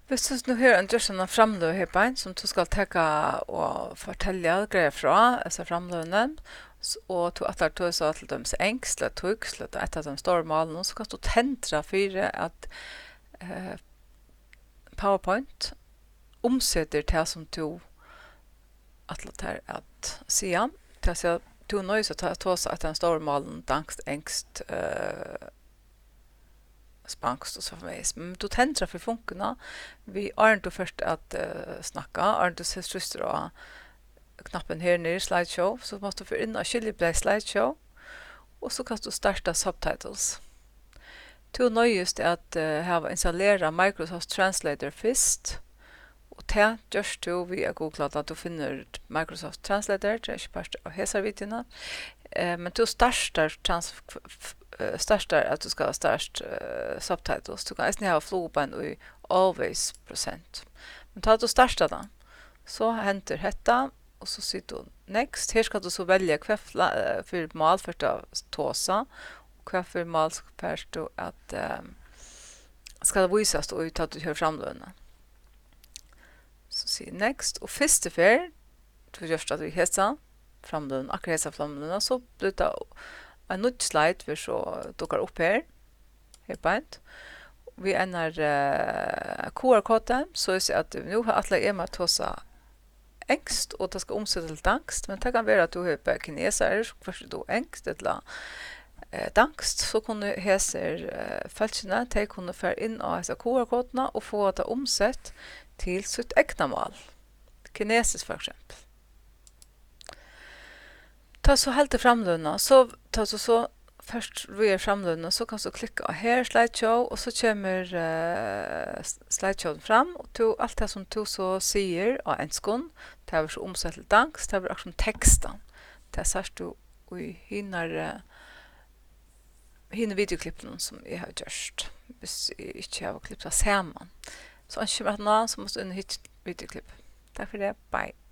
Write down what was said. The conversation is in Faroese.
Hvis du nu hører en drøsende framløy her på en, som du skal tenke og fortelle greier fra, altså framløyene, og du at du så til dem engst, eller tugst, eller et av de store malene, så kan du tendre for at PowerPoint omsetter det som du atlatar at sia. Det er så du nøys at ta seg at den store malen dankst, engst, spankst og så framvis. Men du tendrar for funkena. Vi er ikke først at snakka, er ikke så truster av knappen her nere, slideshow, så måste du få inn og skiljeblei slideshow, og så kan du starta subtitles. Du nøyest at ha installera Microsoft Translator først, og det gjørs du via Google at du finner Microsoft Translator, det er ikke bare av hesa videoene, men du startar at du skal starte subtitles. Du kan nesten ha floben i always prosent. Men ta du startar da, så henter hetta, og så sier du next. Her skal du så velge hva for mal for å tåsa, og hva for mal for du at skal vises ut at du kjører framlønene. Så sier next, og første fer, du gjør at vi hesa framlønene, akkurat hesa framlønene, så blir det en nytt slide vi så dukker opp her på. Vi ender QR-kode, så jeg sier at nå har alle med tåsa engst, og det skal omsette til dankst, men det kan være at du har bare kineser, først du engst, eller dankst, så kunne heser følgene, de kunne føre inn av disse QR-kodene og få det omsett til sitt egna mål. Kinesisk for eksempel. Ta så helt til framlønna, så ta så først via framlønna, så kan du klikke her slideshow, og så kommer slideshowen fram, og alt det som du så sier av en skånd, det er så omsett til dankst, det er akkurat som teksten. Det er særst du i hinner videoklippene som jeg har gjort, hvis jeg ikke har klippet sammen. Så om jeg kommer til nå, så måtte du inn hit videoklipp. Takk for det, bye.